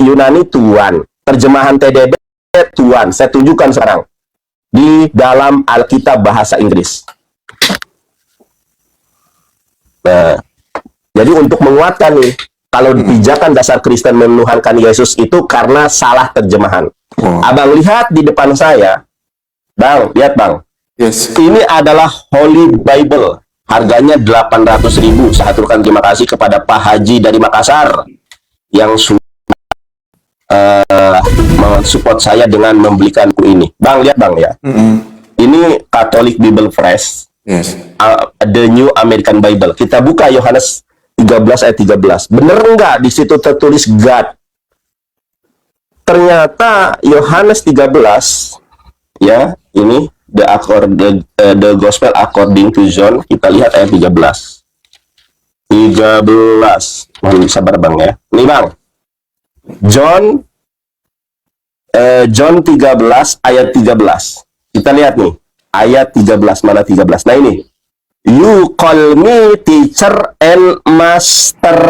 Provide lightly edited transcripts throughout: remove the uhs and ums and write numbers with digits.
Yunani Tuhan, terjemahan TDB Tuhan. Saya tunjukkan sekarang di dalam Alkitab bahasa Inggris. Nah, jadi untuk menguatkan nih, kalau pijakan dasar Kristen menuhankan Yesus itu karena salah terjemahan. Abang lihat di depan saya, Bang, lihat Bang. Yes. Ini adalah Holy Bible. Harganya 800.000. Saya aturkan terima kasih kepada Pak Haji dari Makassar yang sudah mensupport saya dengan membelikan buku ini. Bang, lihat Bang ya. Ini Catholic Bible Fresh. Yes. The New American Bible. Kita buka Yohanes 13 ayat 13. Bener nggak di situ tertulis God? Ternyata Yohanes 13 ya, ini the Gospel according to John. Kita lihat ayat 13. Mohon sabar Bang ya. Nih Bang. John 13 ayat 13. Kita lihat nih. Ayat 13, mana 13? Nah ini. You call me teacher and master,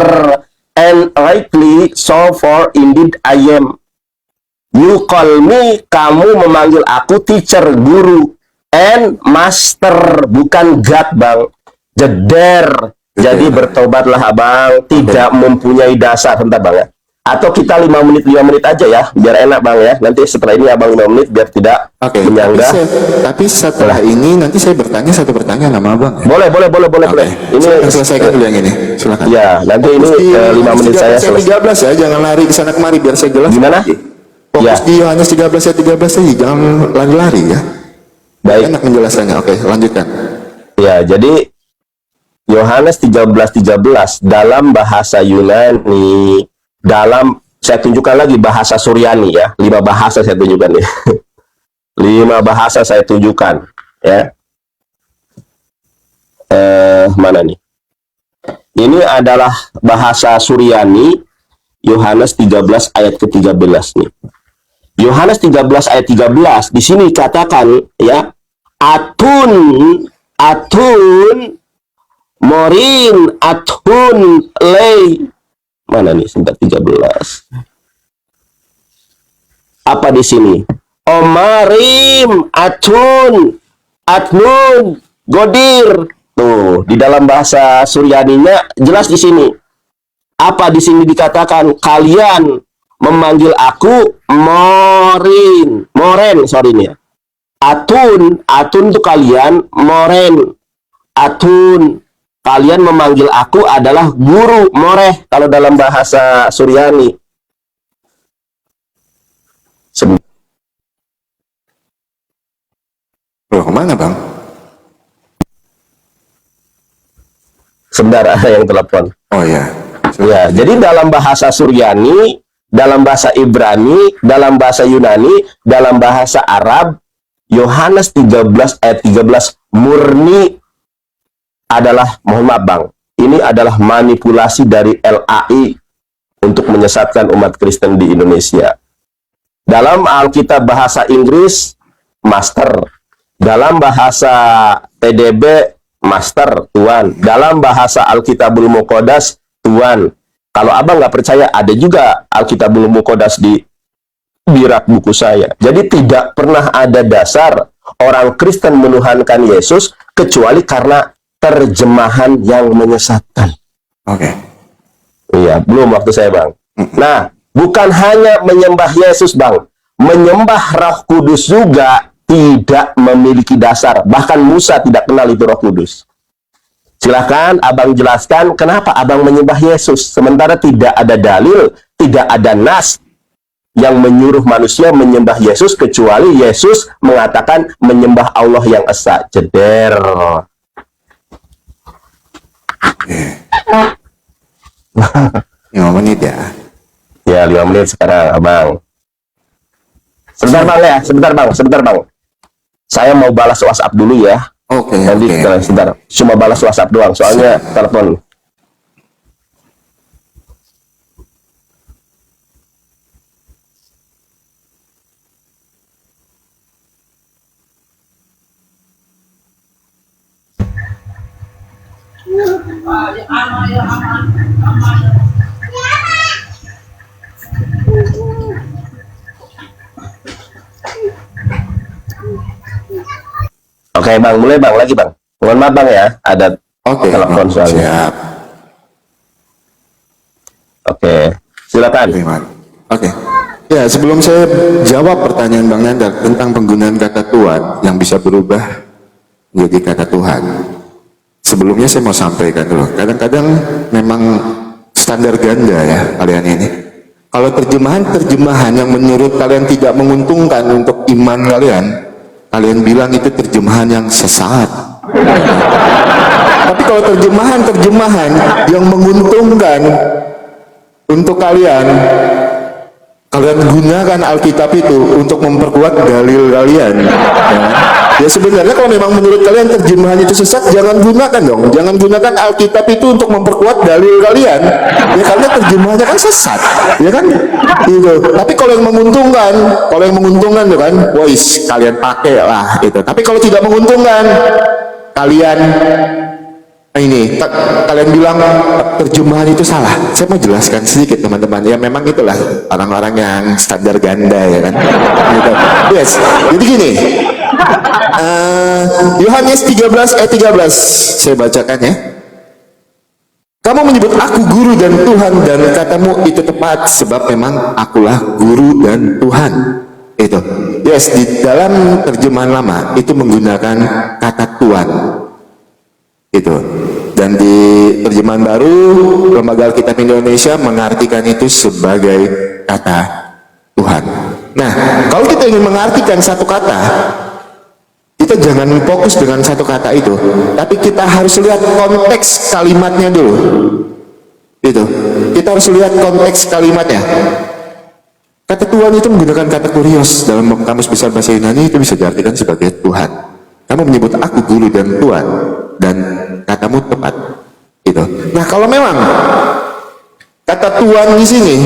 and rightly so, for indeed I am. You call me, kamu memanggil aku teacher, guru, and master, bukan God Bang. Jeder. Jadi bertobatlah Abang, tidak mempunyai dasar. Bentar Bang ya. Atau kita 5 menit aja ya, biar enak Bang ya. Nanti setelah ini Abang 5 menit biar tidak menyanggah. Tapi setelah ini nanti saya bertanya satu pertanyaan sama Abang. Boleh. Ini selesaikan dulu yang ini. Silakan. Ya, nanti ini 5 menit saya selesai. 13 ya, jangan lari ke sana kemari biar saya jelas. Gimana? Fokus di Yohanes 13 ayat 13 saja, jangan lari-lari ya. Baik. Enak penjelasannya. Oke, lanjutkan. Ya, jadi Yohanes 13 dalam bahasa Yunani, saya tunjukkan lagi bahasa Suryani ya. 5 bahasa saya tunjukkan nih. 5 bahasa saya tunjukkan ya. Mana nih? Ini adalah bahasa Suryani, Yohanes 13 ayat ke-13 nih. Yohanes 13 ayat 13 di sini katakan ya, atun morin atun lei. Mana nih? Sebentar, 13. Apa di sini? Omarim atun atnun godir. Tuh, di dalam bahasa Suryaninya jelas di sini. Apa di sini dikatakan? Kalian memanggil aku moren, sorry nih ya. Atun itu kalian, moren, atun. Kalian memanggil aku adalah guru, moreh, kalau dalam bahasa Suryani. Loh, kemana Bang? Sebentar, ada yang telepon. Oh ya. Ya, jadi dalam bahasa Suryani, dalam bahasa Ibrani, dalam bahasa Yunani, dalam bahasa Arab, Yohanes 13 ayat 13 murni adalah, mohon maaf Bang, ini adalah manipulasi dari LAI untuk menyesatkan umat Kristen di Indonesia. Dalam Alkitab bahasa Inggris, master. Dalam bahasa TDB, master, Tuhan. Dalam bahasa Alkitabul Muqaddas, Tuhan. Kalau Abang nggak percaya, ada juga Alkitabul Muqaddas di rak buku saya. Jadi tidak pernah ada dasar orang Kristen menuhankan Yesus kecuali karena terjemahan yang menyesatkan. Oke. Iya, belum waktu saya Bang. Nah, bukan hanya menyembah Yesus Bang, menyembah Roh Kudus juga tidak memiliki dasar. Bahkan Musa tidak kenal itu Roh Kudus. Silahkan Abang jelaskan kenapa Abang menyembah Yesus, sementara tidak ada dalil, tidak ada nas yang menyuruh manusia menyembah Yesus, kecuali Yesus mengatakan menyembah Allah yang esa. Jeder. 5 menit ya. Ya, 5 menit sekarang Abang. Sebentar Bang. Saya mau balas WhatsApp dulu ya. Oke. Nanti sebentar. Cuma balas WhatsApp doang, soalnya telepon. Oke Bang, mulai Bang, lagi Bang. Mohon maaf Bang ya, ada Oke. telepon soalnya. Siap. Oke, silakan. Oke, Man. Oke. Ya, sebelum saya jawab pertanyaan Bang Nandar tentang penggunaan kata Tuhan yang bisa berubah menjadi kata Tuhan. Sebelumnya saya mau sampaikan dulu. Kadang-kadang memang standar ganda ya kalian ini. Kalau terjemahan-terjemahan yang menurut kalian tidak menguntungkan untuk iman kalian, kalian bilang itu terjemahan yang sesat. Tapi kalau terjemahan-terjemahan yang menguntungkan untuk kalian, kalian gunakan Alkitab itu untuk memperkuat dalil kalian. Ya sebenarnya kalau memang menurut kalian terjemahan itu sesat, jangan gunakan dong. Jangan gunakan Alkitab itu untuk memperkuat dalil kalian. Ya karena terjemahannya kan sesat, ya kan? Itu. Tapi kalau yang menguntungkan tuh kan, boys kalian pakai lah itu. Tapi kalau tidak menguntungkan, kalian kalian bilang terjemahan itu salah. Saya mau jelaskan sedikit teman-teman. Ya memang itulah orang-orang yang standar ganda ya kan. Gitu. Yes. Jadi gini. Yohanes 13 ayat 13 saya bacakan ya. Kamu menyebut aku guru dan Tuhan, dan katamu itu tepat, sebab memang akulah guru dan Tuhan. Itu. Yes, di dalam terjemahan lama itu menggunakan kata Tuhan. Itu. Dan di terjemahan baru Lembaga Alkitab Indonesia mengartikan itu sebagai kata Tuhan. Nah, kalau kita ingin mengartikan satu kata, kita jangan fokus dengan satu kata itu, tapi kita harus lihat konteks kalimatnya dulu. Itu. Kita harus lihat konteks kalimatnya. Kata Tuhan itu menggunakan kata kurios. Dalam Kamus Besar Bahasa Yunani itu bisa diartikan sebagai Tuhan. Kamu menyebut aku guru dan Tuhan, dan katamu tepat. Itu. Nah, kalau memang kata Tuhan di sini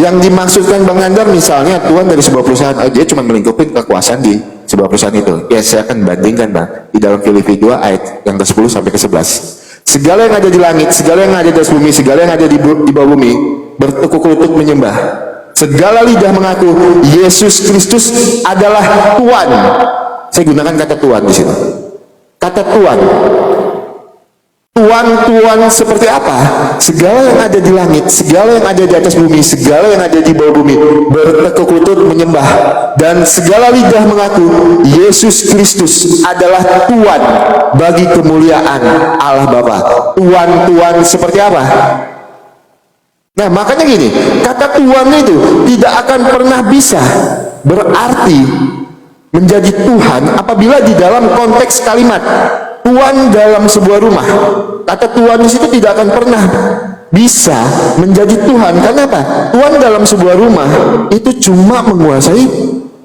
yang dimaksudkan Bang Nandar, misalnya Tuhan dari sebuah perusahaan, dia cuma melingkupi kekuasaan di sebuah perusahaan itu. Ya, saya akan bandingkan Bang di dalam Filipi 2 ayat yang ke-10 sampai ke-11. Segala yang ada di langit, segala yang ada di atas bumi, segala yang ada di bawah bumi bertekuk lutut menyembah. Segala lidah mengaku Yesus Kristus adalah Tuhan. Saya gunakan kata Tuhan di sini. Kata Tuhan. Tuhan seperti apa? Segala yang ada di langit, segala yang ada di atas bumi, segala yang ada di bawah bumi bertekuk lutut menyembah, dan segala lidah mengaku Yesus Kristus adalah Tuhan bagi kemuliaan Allah Bapa. Tuhan seperti apa? Nah, makanya gini, kata Tuhan itu tidak akan pernah bisa berarti menjadi Tuhan apabila di dalam konteks kalimat Tuhan dalam sebuah rumah. Kata Tuhan di situ tidak akan pernah bisa menjadi Tuhan. Karena apa? Tuhan dalam sebuah rumah itu cuma menguasai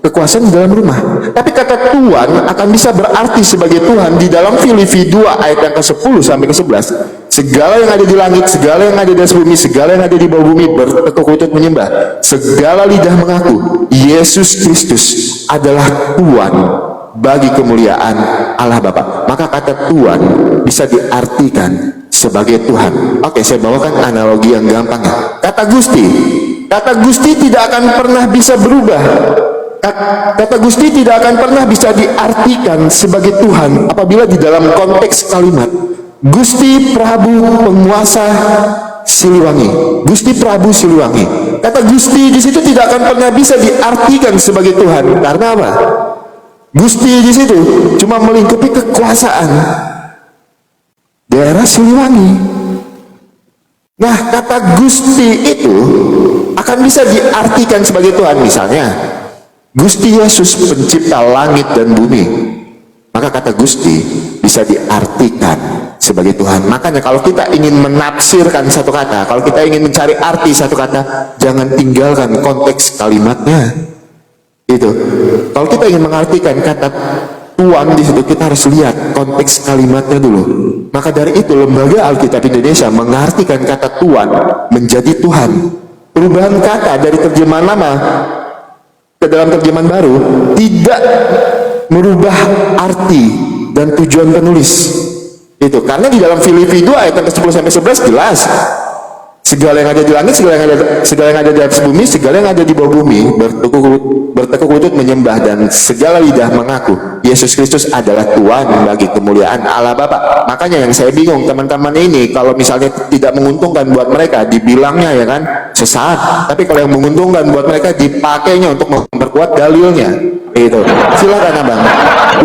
kekuasaan di dalam rumah. Tapi kata Tuhan akan bisa berarti sebagai Tuhan di dalam Filipi 2 ayat yang ke-10 sampai ke-11. Segala yang ada di langit, segala yang ada di atas bumi, segala yang ada di bawah bumi bertekuk lutut menyembah. Segala lidah mengaku Yesus Kristus adalah Tuhan bagi kemuliaan Allah Bapa. Maka kata Tuhan bisa diartikan sebagai Tuhan. Oke, saya bawakan analogi yang gampang ya. Kata Gusti tidak akan pernah bisa berubah. Kata Gusti tidak akan pernah bisa diartikan sebagai Tuhan apabila di dalam konteks kalimat Gusti Prabu Penguasa Siliwangi. Gusti Prabu Siliwangi. Kata Gusti di situ tidak akan pernah bisa diartikan sebagai Tuhan. Karena apa? Gusti di situ cuma melingkupi kekuasaan daerah Siliwangi. Nah, kata Gusti itu akan bisa diartikan sebagai Tuhan. Misalnya, Gusti Yesus pencipta langit dan bumi. Maka kata Gusti bisa diartikan sebagai Tuhan. Makanya kalau kita ingin menafsirkan satu kata, kalau kita ingin mencari arti satu kata, jangan tinggalkan konteks kalimatnya. Itu. Kalau kita ingin mengartikan kata Tuhan di situ, kita harus lihat konteks kalimatnya dulu. Maka dari itu Lembaga Alkitab Indonesia mengartikan kata Tuhan menjadi Tuhan. Perubahan kata dari terjemahan lama ke dalam terjemahan baru tidak merubah arti dan tujuan penulis. Itu karena di dalam Filipi 2 ayat 10 sampai 11 jelas. Segala yang ada di langit, segala yang ada di atas bumi, segala yang ada di bawah bumi bertekuk lutut menyembah, dan segala lidah mengaku Yesus Kristus adalah Tuhan bagi kemuliaan Allah Bapa. Makanya yang saya bingung teman-teman ini, kalau misalnya tidak menguntungkan buat mereka dibilangnya ya kan sesat, tapi kalau yang menguntungkan buat mereka dipakainya untuk memperkuat dalilnya. Itu silakan abang,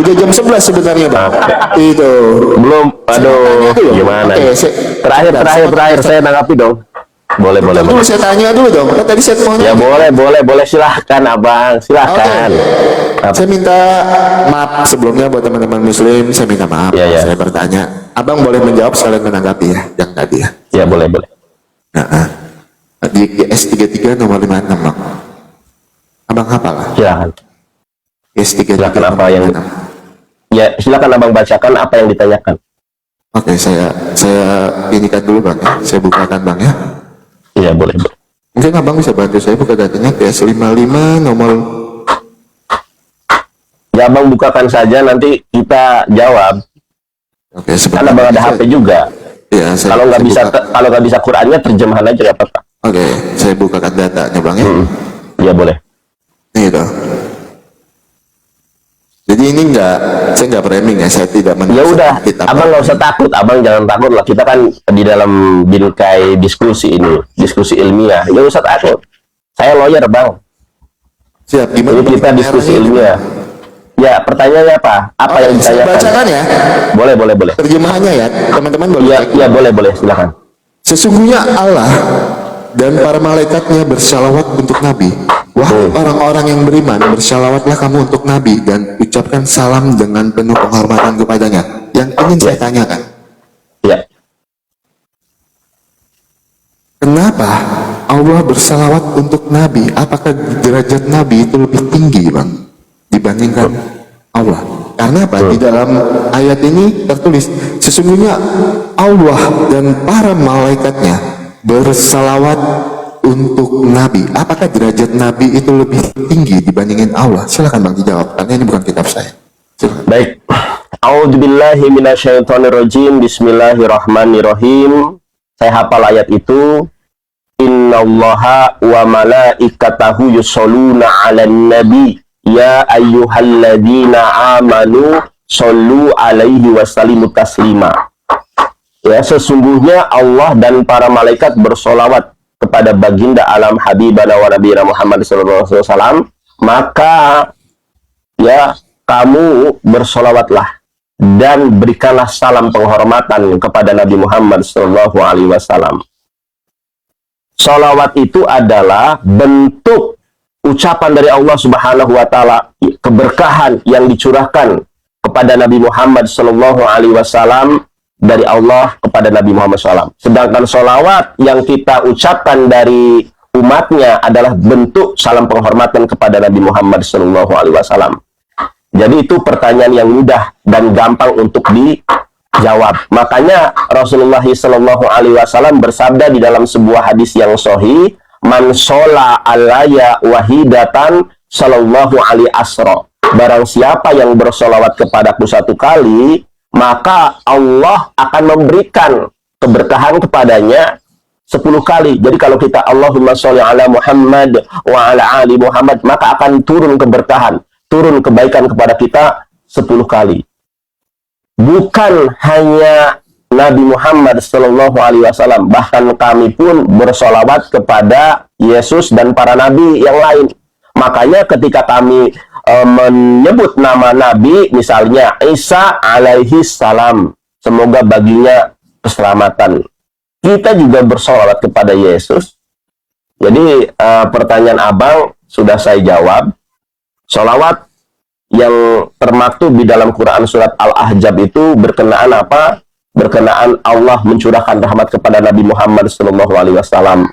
udah jam 11 sebenarnya bang. Itu Belum, aduh, gimana? Oke, Terakhir saya tanggapi dong. Boleh. dulu saya tanya dulu dong, kan tadi saya mau Ya boleh, silahkan abang, silahkan. Oke. Saya minta maaf sebelumnya buat teman-teman muslim, saya minta maaf. Ya. Saya bertanya, abang boleh menjawab sekalian menanggapi ya, yang tadi ya. Ya boleh. Nah, di GS33 nomor 56 bang, abang hafal lah. Silahkan. GS33 Silakan, apa nomor yang 56. Ya, silakan abang bacakan apa yang ditanyakan. Oke, saya inikan dulu bang ya, saya bukakan bang ya. Iya, boleh. Mungkin abang bisa bantu saya buka datanya GS55 nomor. Ya abang bukakan saja, nanti kita jawab. Oke, Kan abang ada HP juga. Ya, Kalau nggak bisa Qurannya, terjemahan aja nggak apa-apa. Oke, saya bukakan datanya bang ya. Ya boleh. Nih itu. Jadi ini saya nggak framing ya, saya tidak Ya udah, abang nggak usah takut, abang jangan takut lah. Kita kan di dalam bingkai diskusi ini, diskusi ilmiah. Ya usah takut. Saya lawyer bang. Siap. Gimana? Ini kita diskusi ilmiah. Ya, pertanyaannya apa? Apa yang Saya ditanyakan? bacakan ya. Boleh. Terjemahannya ya, teman-teman boleh. Ya boleh, silakan. Sesungguhnya Allah dan para malaikatnya bersalawat untuk Nabi. Wahai orang-orang yang beriman, bersalawatlah kamu untuk Nabi dan ucapkan salam dengan penuh penghormatan kepadanya. Yang ingin saya tanyakan, Ya. kenapa Allah bersalawat untuk Nabi? Apakah derajat Nabi itu lebih tinggi bang dibandingkan Allah? Karena apa? Di dalam ayat ini tertulis, sesungguhnya Allah dan para malaikatnya bersalawat untuk Nabi. Apakah derajat Nabi itu lebih tinggi dibandingin Allah? Silakan bang dijawab, karena ini bukan kitab saya. Silakan. Baik. A'udzubillahi minasyaitonirrajim. Bismillahirrahmanirrahim. Saya hafal ayat itu. Innallaha wa malaikatahu yusholluna 'alan nabi ya ayyuhalladzina amanu shollu 'alaihi wasallimu taslima. Ya, sesungguhnya Allah dan para malaikat bersolawat kepada baginda alam habibana wa nabiyina Muhammad sallallahu alaihi wasallam, maka ya kamu bersolawatlah dan berikanlah salam penghormatan kepada Nabi Muhammad sallallahu alaihi wasallam. Solawat itu adalah bentuk ucapan dari Allah Subhanahu wa taala, keberkahan yang dicurahkan kepada Nabi Muhammad sallallahu alaihi wasallam dari Allah kepada Nabi Muhammad SAW. Sedangkan solawat yang kita ucapkan dari umatnya adalah bentuk salam penghormatan kepada Nabi Muhammad SAW. Jadi itu pertanyaan yang mudah dan gampang untuk dijawab. Makanya Rasulullah SAW bersabda di dalam sebuah hadis yang sahih, "Man shola alaya wahidatan sallallahu alaihi asro." Barang siapa yang bersolawat kepadaku satu kali, maka Allah akan memberikan keberkahan kepadanya 10 kali. Jadi kalau kita Allahumma sholli ala Muhammad wa ala ali Muhammad, maka akan turun keberkahan, turun kebaikan kepada kita 10 kali. Bukan hanya Nabi Muhammad sallallahu alaihi wasallam, bahkan kami pun bersolawat kepada Yesus dan para nabi yang lain. Makanya ketika kami menyebut nama Nabi, misalnya Isa alaihi salam, semoga baginya keselamatan, kita juga bersolawat kepada Yesus. Jadi pertanyaan abang sudah saya jawab. Solawat yang termaktub di dalam Quran surat Al-Ahzab itu berkenaan apa? Berkenaan Allah mencurahkan rahmat kepada Nabi Muhammad SAW.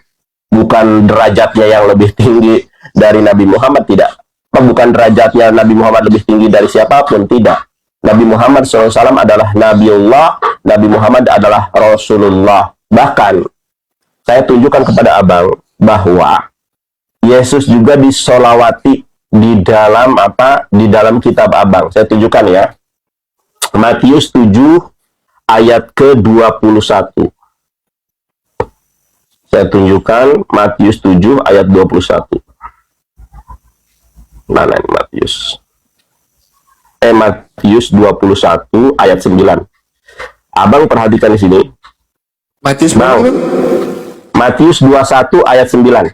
Bukan derajatnya yang lebih tinggi dari Nabi Muhammad, tidak. Bukan derajatnya Nabi Muhammad lebih tinggi dari siapapun, tidak. Nabi Muhammad SAW adalah Nabiullah, Nabi Muhammad adalah Rasulullah. Bahkan saya tunjukkan kepada abang bahwa Yesus juga disolawati di dalam apa? Di dalam kitab abang. Saya tunjukkan ya. Matius 7 ayat ke-21. Saya tunjukkan Matius 7 ayat 21. Mana ini Matius? Matius 21 ayat 9. Abang perhatikan di sini. Matius Bang. berapa? Matius 21 ayat 9.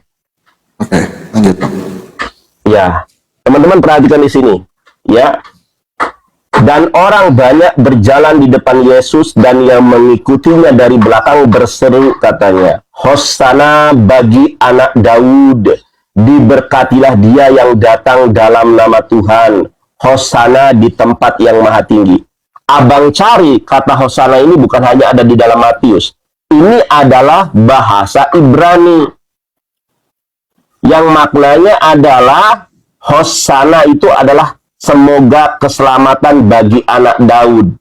Oke, lanjut. Ya, teman-teman perhatikan di sini. Ya. Dan orang banyak berjalan di depan Yesus dan yang mengikutinya dari belakang berseru katanya, Hosana bagi anak Daud, diberkatilah dia yang datang dalam nama Tuhan, Hosana di tempat yang maha tinggi. Abang cari kata Hosana ini bukan hanya ada di dalam Matius. Ini adalah bahasa Ibrani. Yang maknanya adalah Hosana itu adalah semoga keselamatan bagi anak Daud.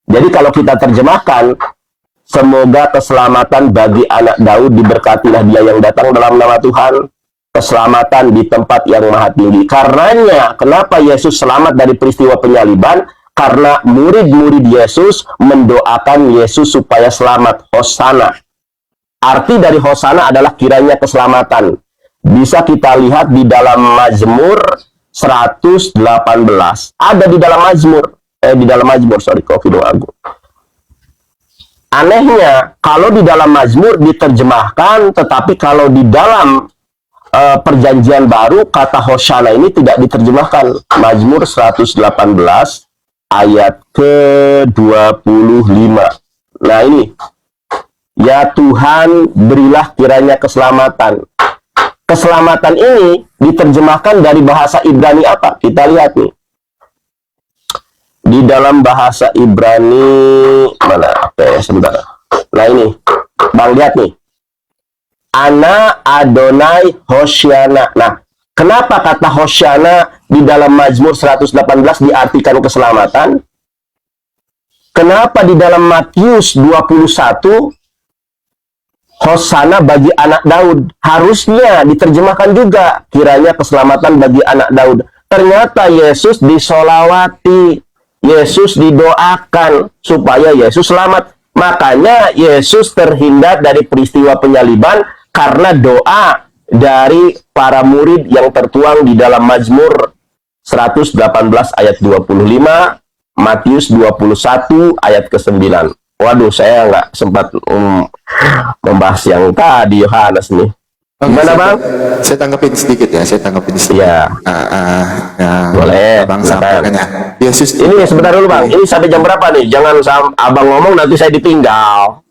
Jadi kalau kita terjemahkan, semoga keselamatan bagi anak Daud, diberkatilah dia yang datang dalam nama Tuhan, keselamatan di tempat yang maha tinggi. Karenanya, kenapa Yesus selamat dari peristiwa penyaliban? Karena murid-murid Yesus mendoakan Yesus supaya selamat. Hosana. Arti dari Hosana adalah kiranya keselamatan. Bisa kita lihat di dalam Mazmur 118. Ada di dalam Mazmur. Anehnya, kalau di dalam Mazmur diterjemahkan, tetapi kalau di dalam perjanjian baru, kata Hosana ini tidak diterjemahkan. Mazmur 118 ayat ke-25. Nah ini, ya Tuhan berilah kiranya keselamatan. Keselamatan ini diterjemahkan dari bahasa Ibrani apa? Kita lihat nih. Di dalam bahasa Ibrani, mana? Oke, sebentar. Nah ini, Bang lihat nih. Ana Adonai Hoshiana. Nah, kenapa kata Hoshiana di dalam Mazmur 118 diartikan keselamatan? Kenapa di dalam Matius 21 Hosana bagi anak Daud? Harusnya diterjemahkan juga kiranya keselamatan bagi anak Daud. Ternyata Yesus disolawati, Yesus didoakan supaya Yesus selamat. Makanya Yesus terhindar dari peristiwa penyaliban karena doa dari para murid yang tertuang di dalam Mazmur 118 ayat 25, Matius 21 ayat ke-9. Waduh, saya nggak sempat membahas yang tadi Yohanes nih. Gimana Bang? Saya tanggapin sedikit ya, Ya. Boleh. Bang sampaikan ya. Yesus Ini sebentar dulu Bang. Ini sampai jam berapa nih? Jangan Abang ngomong nanti saya ditinggal.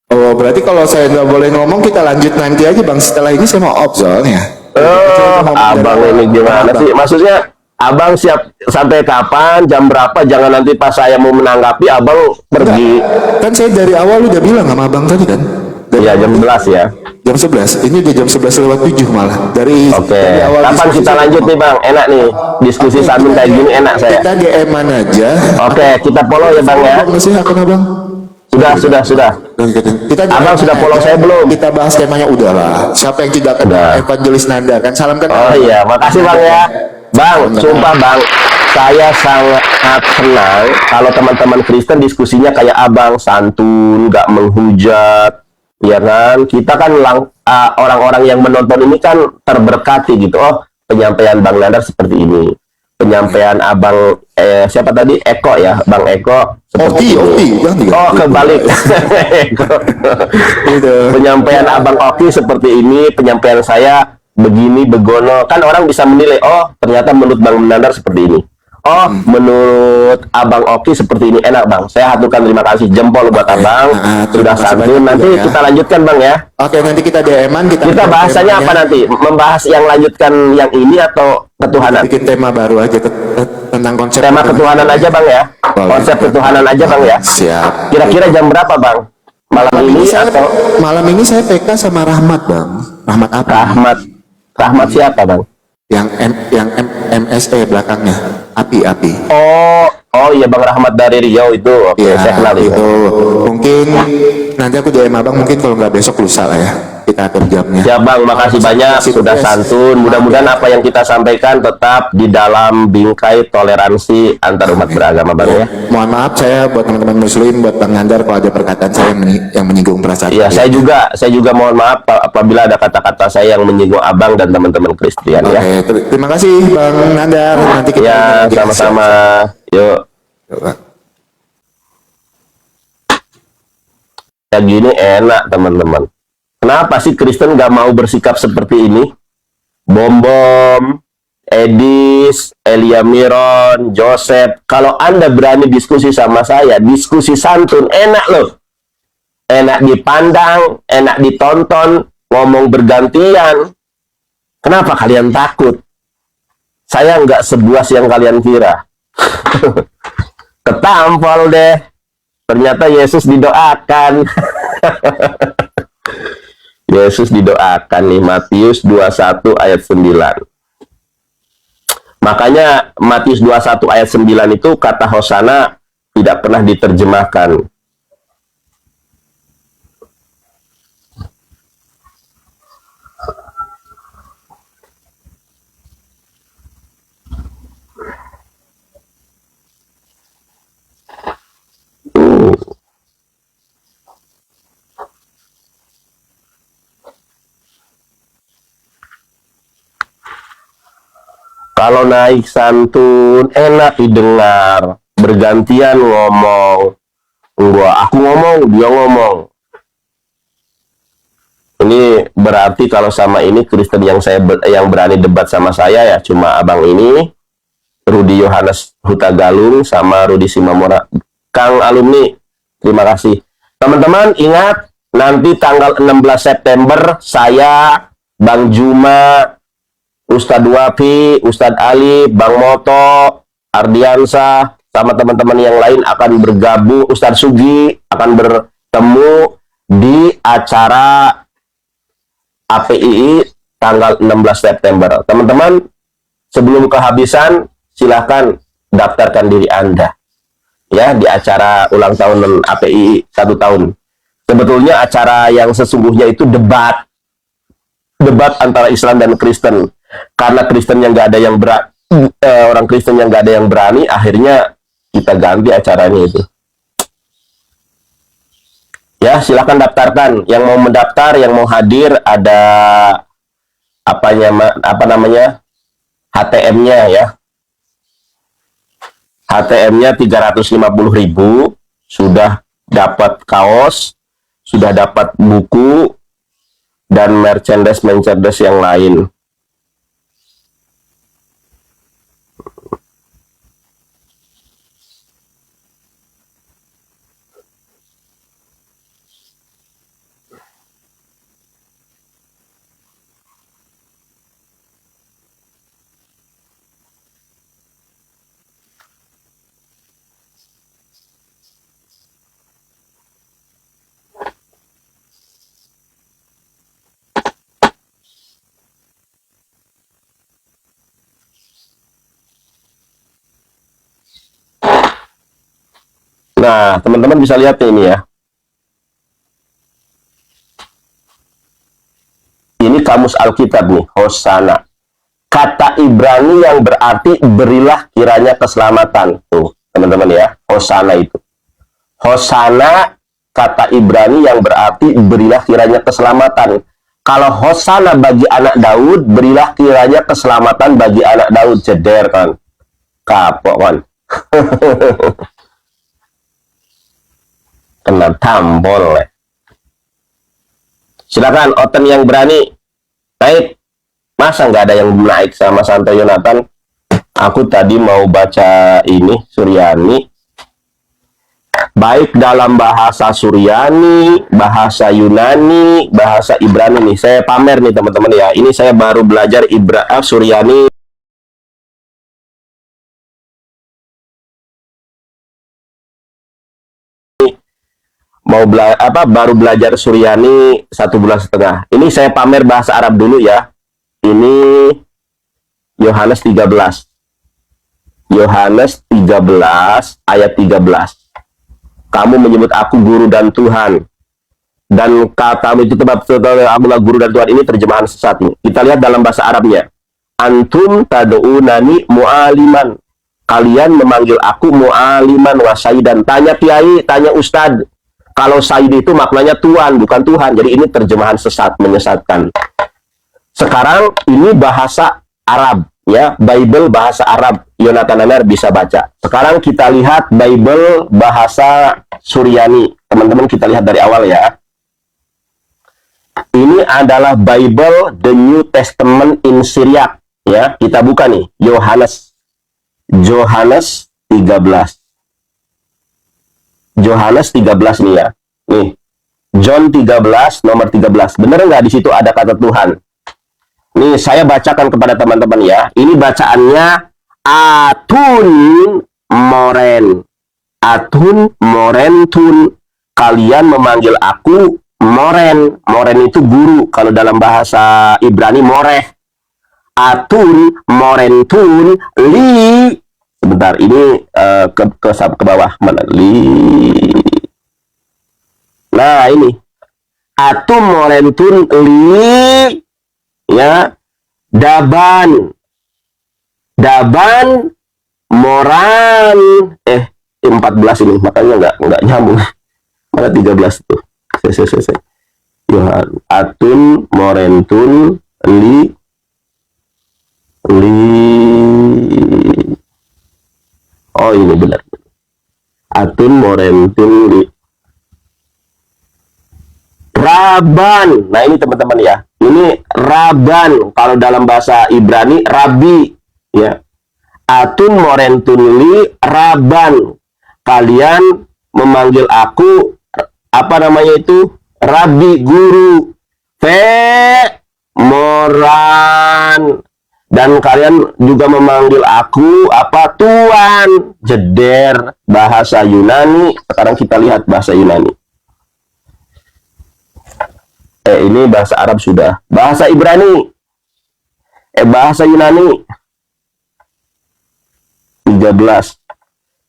Oh, berarti kalau saya nggak boleh ngomong, kita lanjut nanti aja Bang. Setelah ini saya mau off soalnya. Abang ini gimana sih? Maksudnya Abang siap sampai kapan? Jam berapa? Jangan nanti pas saya mau menanggapi Abang pergi. Kan saya dari awal udah bilang sama Abang tadi kan. Iya, jam 11 ya. Jam 11. Ini udah jam 11:07 malah. Dari awal. Kapan kita lanjut nih Bang? Enak nih. Diskusi sambil kayak gini enak saya. Kita DM-an aja. Oke, kita follow ya Bang ya. Masih akun Abang? Sudah. Kita Abang sudah follow saya belum? Kita bahas temanya udahlah. Siapa yang tidak kenal Evangelis Nanda kan? Salam kan. Oh iya, makasih Bang ya. Bang, sumpah Bang, saya sangat senang kalau teman-teman Kristen diskusinya kayak Abang, santun, gak menghujat, ya kan? Kita kan orang-orang yang menonton ini kan terberkati gitu. Oh, penyampaian Bang Nandar seperti ini. Penyampaian Abang siapa tadi? Eko ya, Bang Eko seperti ini. Oh, kebalik. Penyampaian Abang Oki seperti ini, penyampaian saya begini, begono. Kan orang bisa menilai, oh ternyata menurut Bang Nandar seperti ini. Oh, menurut Abang Oki seperti ini. Enak Bang, saya haturkan terima kasih. Jempol buat Abang. Sudah santun. Nanti kita lanjutkan Bang ya. Oke, nanti kita DM-an. Kita bahasanya apa nanti? Membahas yang lanjutkan yang ini atau ketuhanan? Bikin tema baru aja tentang konsep. Tema ketuhanan aja Bang ya. Konsep ketuhanan aja Bang ya. Siap. Kira-kira jam berapa Bang? Malam ini atau malam ini saya PK sama Rahmat Bang. Rahmat apa? Rahmat siapa Bang? Yang MSE belakangnya. Api. Oh iya Bang Rahmat dari Riau itu. Oke, saya kenal itu. Mungkin nanti aku DM Abang, mungkin kalau nggak besok lusa lah ya. kita akan jawabnya. Ya Bang, makasih banyak sudah santun. Mudah-mudahan apa yang kita sampaikan tetap di dalam bingkai toleransi antar umat beragama Bang ya. Mohon maaf saya buat teman-teman muslim, buat Bang Nandar kalau ada perkataan saya yang menyinggung perasaan. Iya, saya juga mohon maaf apabila ada kata-kata saya yang menyinggung Abang dan teman-teman Kristian ya. Oke, terima kasih Bang Nandar. Nanti kita Ya, sama-sama. Yuk. Ya gini enak teman-teman. Kenapa sih Kristen nggak mau bersikap seperti ini? Bom, Edis, Elia Miron, Joseph. Kalau Anda berani diskusi sama saya, diskusi santun, enak loh. Enak dipandang, enak ditonton, ngomong bergantian. Kenapa kalian takut? Saya nggak sebuas yang kalian kira. Ketampol deh. Ternyata Yesus didoakan. Yesus didoakan nih, Matius 21 ayat 9. Makanya Matius 21 ayat 9 itu kata Hosana tidak pernah diterjemahkan. Kalau naik santun, enak didengar. Bergantian ngomong. Aku ngomong, dia ngomong. Ini berarti kalau sama ini Kristen yang berani debat sama saya ya cuma abang ini, Rudi Yohanes Huta Galung, sama Rudi Simamora. Kang alumni, terima kasih. Teman-teman ingat, nanti tanggal 16 September saya, Bang Juma, Ustadz Wafi, Ustadz Ali, Bang Moto, Ardiansa, sama teman-teman yang lain akan bergabung, Ustadz Sugi akan bertemu di acara APII tanggal 16 September. Teman-teman, sebelum kehabisan, silahkan daftarkan diri Anda ya di acara ulang tahun APII 1 tahun. Sebetulnya acara yang sesungguhnya itu debat antara Islam dan Kristen. Karena Kristen yang nggak ada yang orang Kristen yang nggak ada yang berani, akhirnya kita ganti acaranya itu. Ya, silakan daftarkan. Yang mau mendaftar, yang mau hadir, ada apa namanya HTM-nya ya. HTM-nya 350.000, sudah dapat kaos, sudah dapat buku dan merchandise yang lain. Nah, teman-teman bisa lihat ini ya. Ini kamus Alkitab nih, Hosana. Kata Ibrani yang berarti berilah kiranya keselamatan. Tuh, teman-teman ya, Hosana itu. Hosana, kata Ibrani yang berarti berilah kiranya keselamatan. Kalau Hosana bagi anak Daud, berilah kiranya keselamatan bagi anak Daud. Ceder kan. Kapok kan. Kena tampol. Silakan Oten yang berani naik. Masa nggak ada yang naik sama Santo Yonatan? Aku tadi mau baca ini Suryani, baik dalam bahasa Suryani, bahasa Yunani, bahasa Ibrani nih. Saya pamer nih teman-teman ya. Ini saya baru belajar Suryani. Baru belajar Suryani 1,5 bulan. Ini saya pamer bahasa Arab dulu ya. Ini Yohanes 13. Yohanes 13 ayat 13. Kamu menyebut aku guru dan Tuhan, Dan kata itu sebab akulah guru dan Tuhan, ini terjemahan sesat ini. Kita lihat dalam bahasa Arabnya. Antum tad'unani mu'aliman. Kalian memanggil aku mu'aliman wa sayyidan. Tanya kiai, tanya ustad. Kalau sayyid itu maknanya tuan, bukan Tuhan. Jadi ini terjemahan sesat, menyesatkan. Sekarang ini bahasa Arab, ya, Bible bahasa Arab. Yonatan Anar bisa baca. Sekarang kita lihat Bible bahasa Suryani. Teman-teman kita lihat dari awal ya. Ini adalah Bible The New Testament in Syriac, ya. Kita buka nih, Yohanes 13. Yohanes 13 nih ya. Nih. John 13 nomor 13. Bener nggak di situ ada kata Tuhan? Nih, saya bacakan kepada teman-teman ya. Ini bacaannya atun moren. Atun morentun. Kalian memanggil aku moren. Moren itu guru. Kalau dalam bahasa Ibrani moreh. Atun morentun li. Sebentar, ini ke bawah mana? Li. Nah, ini. Atun morentun li. Ya, daban moran 14 ini, makanya nggak nyambung. Mana 13 tuh. Saya. Yohan atun morentun li oh ini benar. Atun morentun li Raban. Nah ini teman-teman ya. Ini Raban. Kalau dalam bahasa Ibrani, Rabi. Ya. Atun morentunli Raban. Kalian memanggil aku, apa namanya itu? Rabi, guru. Moran. Dan kalian juga memanggil aku, apa? Tuan. Jeder. Bahasa Yunani. Sekarang kita lihat bahasa Yunani. Ini bahasa Arab sudah. Bahasa Ibrani. Bahasa Yunani. 13.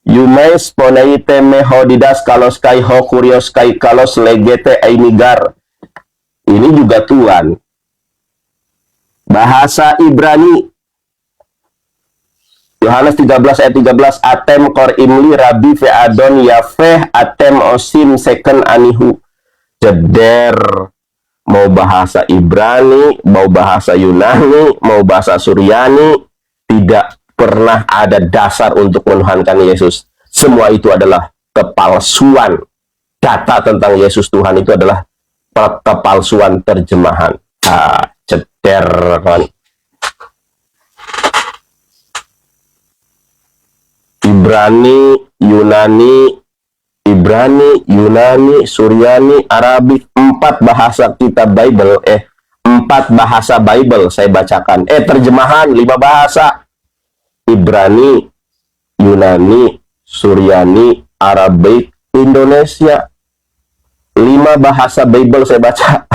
Yumes poneite mehodidas kalos kai ho kurios kai kalos legete ainigar. Ini juga Tuhan. Bahasa Ibrani. Yohanes 13 ayat 13. Atem kor imli rabi fe adon yafeh atem osim seken anihu. Jeder. Mau bahasa Ibrani, mau bahasa Yunani, mau bahasa Suryani, tidak pernah ada dasar untuk menuhankan Yesus. Semua itu adalah kepalsuan. Data tentang Yesus Tuhan itu adalah kepalsuan terjemahan. Ceder. Ibrani, Yunani, Suryani, Arabik, 4 bahasa kitab Bible, 4 bahasa Bible saya bacakan. Terjemahan 5 bahasa. Ibrani, Yunani, Suryani, Arabik, Indonesia. 5 bahasa Bible saya baca.